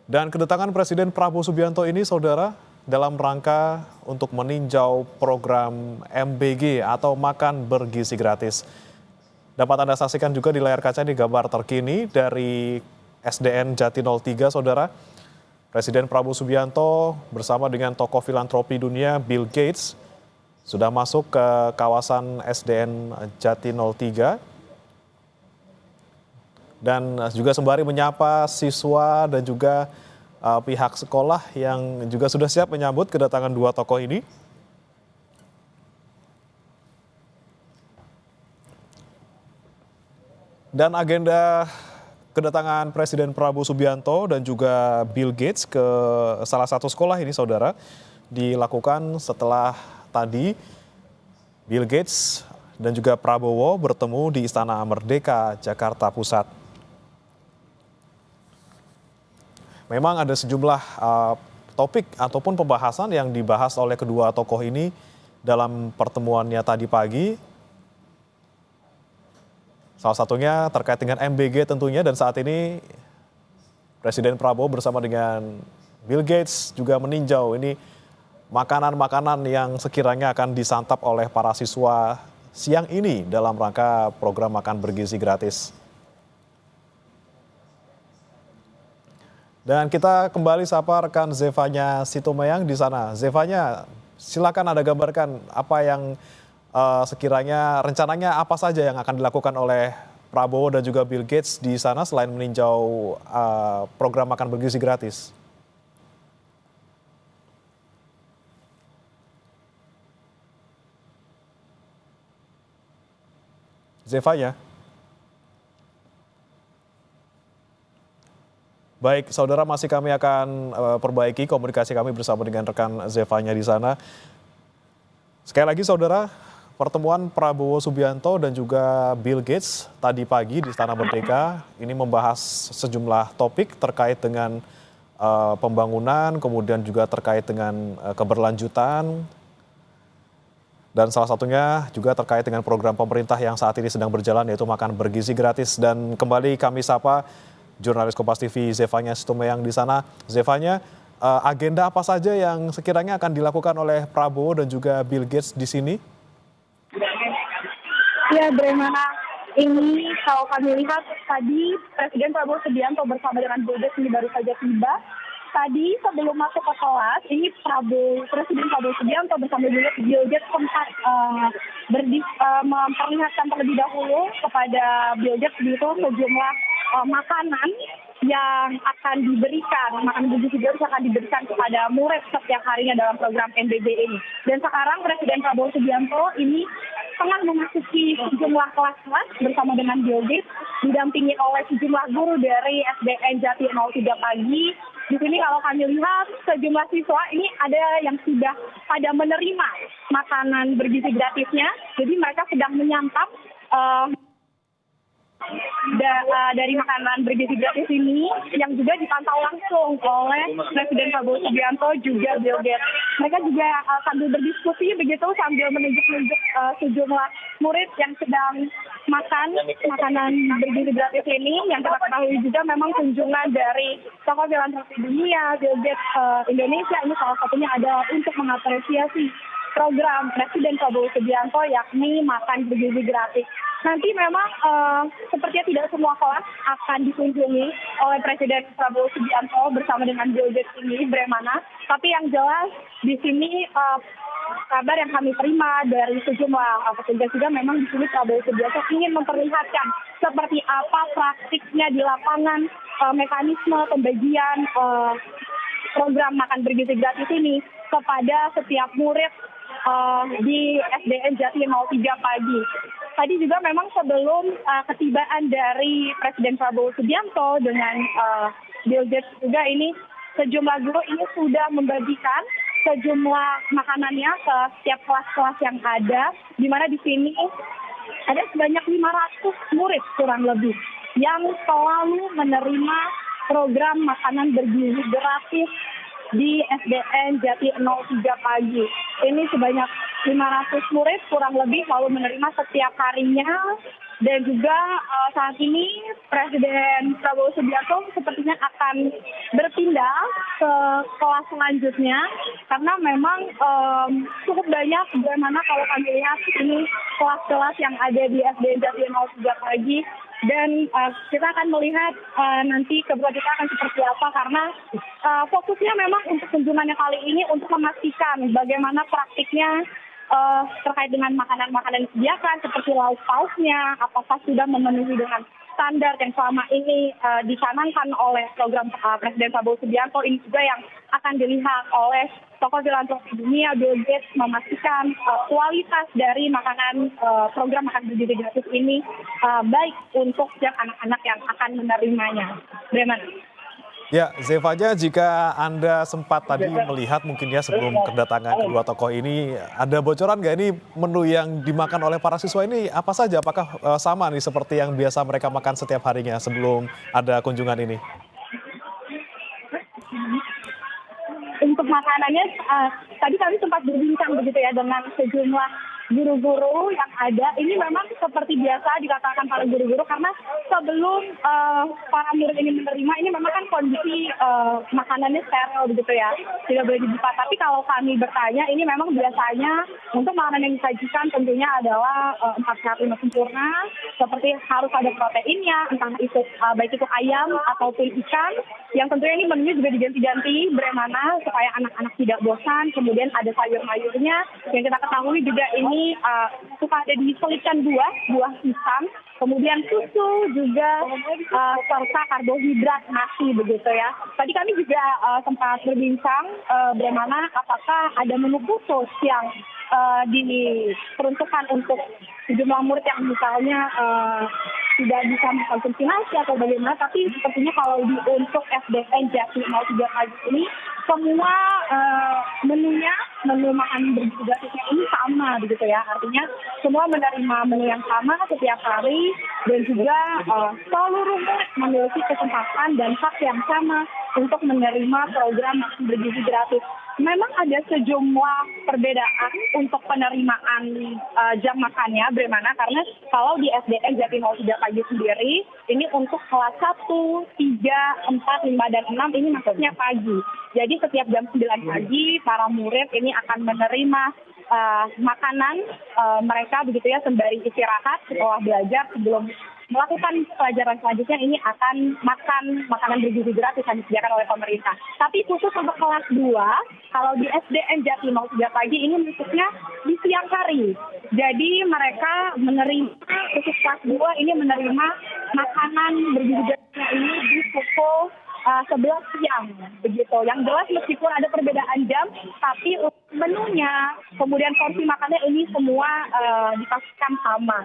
Dan kedatangan Presiden Prabowo Subianto ini, saudara, dalam rangka untuk meninjau program MBG atau Makan Bergizi Gratis. Dapat Anda saksikan juga di layar kaca di gambar terkini dari SDN Jati 03, saudara. Presiden Prabowo Subianto bersama dengan tokoh filantropi dunia Bill Gates sudah masuk ke kawasan SDN Jati 03. Dan juga sembari menyapa siswa dan juga pihak sekolah yang juga sudah siap menyambut kedatangan dua tokoh ini. Dan agenda kedatangan Presiden Prabowo Subianto dan juga Bill Gates ke salah satu sekolah ini, saudara, dilakukan setelah tadi Bill Gates dan juga Prabowo bertemu di Istana Merdeka, Jakarta Pusat. Memang ada sejumlah topik ataupun pembahasan yang dibahas oleh kedua tokoh ini dalam pertemuannya tadi pagi. Salah satunya terkait dengan MBG tentunya, dan saat ini Presiden Prabowo bersama dengan Bill Gates juga meninjau ini makanan-makanan yang sekiranya akan disantap oleh para siswa siang ini dalam rangka program Makan Bergizi Gratis. Dan kita kembali sapa rekan Zevanya Sitomeyang di sana. Zevanya, silakan Anda gambarkan apa yang sekiranya rencananya apa saja yang akan dilakukan oleh Prabowo dan juga Bill Gates di sana selain meninjau program Makan Bergizi Gratis. Zevanya. Baik, saudara, masih kami akan perbaiki komunikasi kami bersama dengan rekan Zevanya di sana. Sekali lagi, saudara, pertemuan Prabowo Subianto dan juga Bill Gates tadi pagi di Istana Merdeka ini membahas sejumlah topik terkait dengan pembangunan, kemudian juga terkait dengan keberlanjutan, dan salah satunya juga terkait dengan program pemerintah yang saat ini sedang berjalan, yaitu Makan Bergizi Gratis. Dan kembali kami sapa jurnalis Kompas TV Zevanya Sitomeyang di sana. Zevanya, agenda apa saja yang sekiranya akan dilakukan oleh Prabowo dan juga Bill Gates di sini? Ya, Bremana, ini kalau kami lihat tadi Presiden Prabowo Subianto bersama dengan Bill Gates ini baru saja tiba. Tadi sebelum masuk ke kelas, ini Presiden Prabowo Subianto bersama Bill Gates sempat memperlihatkan terlebih dahulu kepada Bill Gates itu sejumlah makanan yang akan diberikan, makanan bergizi gratis akan diberikan kepada murid setiap harinya dalam program MBG ini. Dan sekarang Presiden Prabowo Subianto ini tengah memasuki sejumlah kelas-kelas bersama dengan Bill Gates, didampingi oleh sejumlah guru dari SDN Jati 03 pagi. Di sini kalau kami lihat sejumlah siswa ini ada yang sudah pada menerima makanan bergizi gratisnya, jadi mereka sedang menyantap dari makanan bergizi gratis ini yang juga dipantau langsung oleh Presiden Prabowo Subianto juga Bill Gates. Mereka juga sambil berdiskusi begitu sambil menunjuk-nunjuk sejumlah murid yang sedang makan makanan bergizi gratis ini. Yang kita ketahui juga memang kunjungan dari tokoh filantropi dunia, Bill Gates Indonesia ini salah satunya adalah untuk mengapresiasi program Presiden Prabowo Subianto yakni Makan Bergizi Gratis. Nanti memang sepertinya tidak semua kelas akan dikunjungi oleh Presiden Prabowo Subianto bersama dengan Bill Gates ini, Bremana. Tapi yang jelas di sini kabar yang kami terima dari sejumlah petugas juga memang di sini Prabowo Subianto ingin memperlihatkan seperti apa praktiknya di lapangan mekanisme pembagian program Makan Bergizi Gratis ini kepada setiap murid di SDN Jati 03 pagi. Tadi juga memang sebelum ketibaan dari Presiden Prabowo Subianto dengan Bill Gates juga ini sejumlah guru ini sudah membagikan sejumlah makanannya ke setiap kelas-kelas yang ada, di mana di sini ada sebanyak 500 murid kurang lebih yang selalu menerima program makanan bergizi gratis di SDN Jati 03 pagi. Ini sebanyak 500 murid kurang lebih selalu menerima setiap harinya. Dan juga saat ini Presiden Prabowo Subianto sepertinya akan berpindah ke kelas selanjutnya karena memang cukup banyak bagaimana kalau kami lihat ini kelas-kelas yang ada di SD Jati 03 pagi dan kita akan melihat nanti kebutuhan kita akan seperti apa karena fokusnya memang untuk kunjungannya kali ini untuk memastikan bagaimana praktiknya terkait dengan makanan-makanan yang disediakan seperti lauk pauknya, apakah sudah memenuhi dengan standar yang selama ini dicanangkan oleh program Presiden Prabowo Subianto. Ini juga yang akan dilihat oleh tokoh filantropi dunia, Bill Gates, memastikan kualitas dari makanan program makan bergizi gratis ini baik untuk setiap anak-anak yang akan menerimanya. Bagaimana? Ya, Zevanya, jika Anda sempat tadi melihat mungkin ya sebelum kedatangan kedua tokoh ini, ada bocoran nggak ini menu yang dimakan oleh para siswa ini apa saja? Apakah sama nih seperti yang biasa mereka makan setiap harinya sebelum ada kunjungan ini? Untuk makanannya, tadi kami sempat berbincang begitu ya dengan sejumlah guru-guru yang ada. Ini memang seperti biasa dikatakan para guru-guru karena sebelum para murid ini menerima, ini memang kan kondisi makanannya steril begitu ya, tidak boleh dibuka. Tapi kalau kami bertanya, ini memang biasanya untuk makanan yang disajikan tentunya adalah 4 sehat 5 sempurna, seperti harus ada proteinnya, entah itu baik itu ayam ataupun ikan, yang tentunya ini menunya juga diganti-ganti bagaimana supaya anak-anak tidak bosan. Kemudian ada sayur-mayurnya yang kita ketahui juga ini suka ada diselipkan buah pisang, kemudian susu juga serta karbohidrat nasi begitu ya. Tadi kami juga sempat berbincang bagaimana apakah ada menu khusus yang diperuntukkan untuk sejumlah murid yang misalnya tidak bisa mengkonsumsi nasi atau bagaimana, tapi sepertinya kalau untuk SDN Jati 03 pagi ini semua menu makan bergizi gratisnya ini sama begitu ya, artinya semua menerima menu yang sama setiap hari dan juga seluruh murid memiliki kesempatan dan hak yang sama untuk menerima program makan bergizi gratis. Memang ada sejumlah perbedaan untuk penerimaan jam makannya, bagaimana karena kalau di SDN Jati 03 pagi sendiri, ini untuk kelas 1, 3, 4, 5, dan 6 ini maksudnya pagi. Jadi setiap jam 9 pagi, para murid ini akan menerima makanan mereka begitu ya sembari istirahat setelah belajar sebelum melakukan pelajaran selanjutnya ini akan makan makanan bergizi gratis yang disediakan oleh pemerintah. Tapi khusus untuk kelas 2, kalau di SDN Jati 03 pagi ini maksudnya di siang hari. Jadi mereka menerima, khusus kelas 2 ini menerima makanan bergizi gratisnya ini di pukul 11 siang begitu. Yang jelas meskipun ada perbedaan jam, tapi menunya, kemudian porsi makannya ini semua dipastikan sama.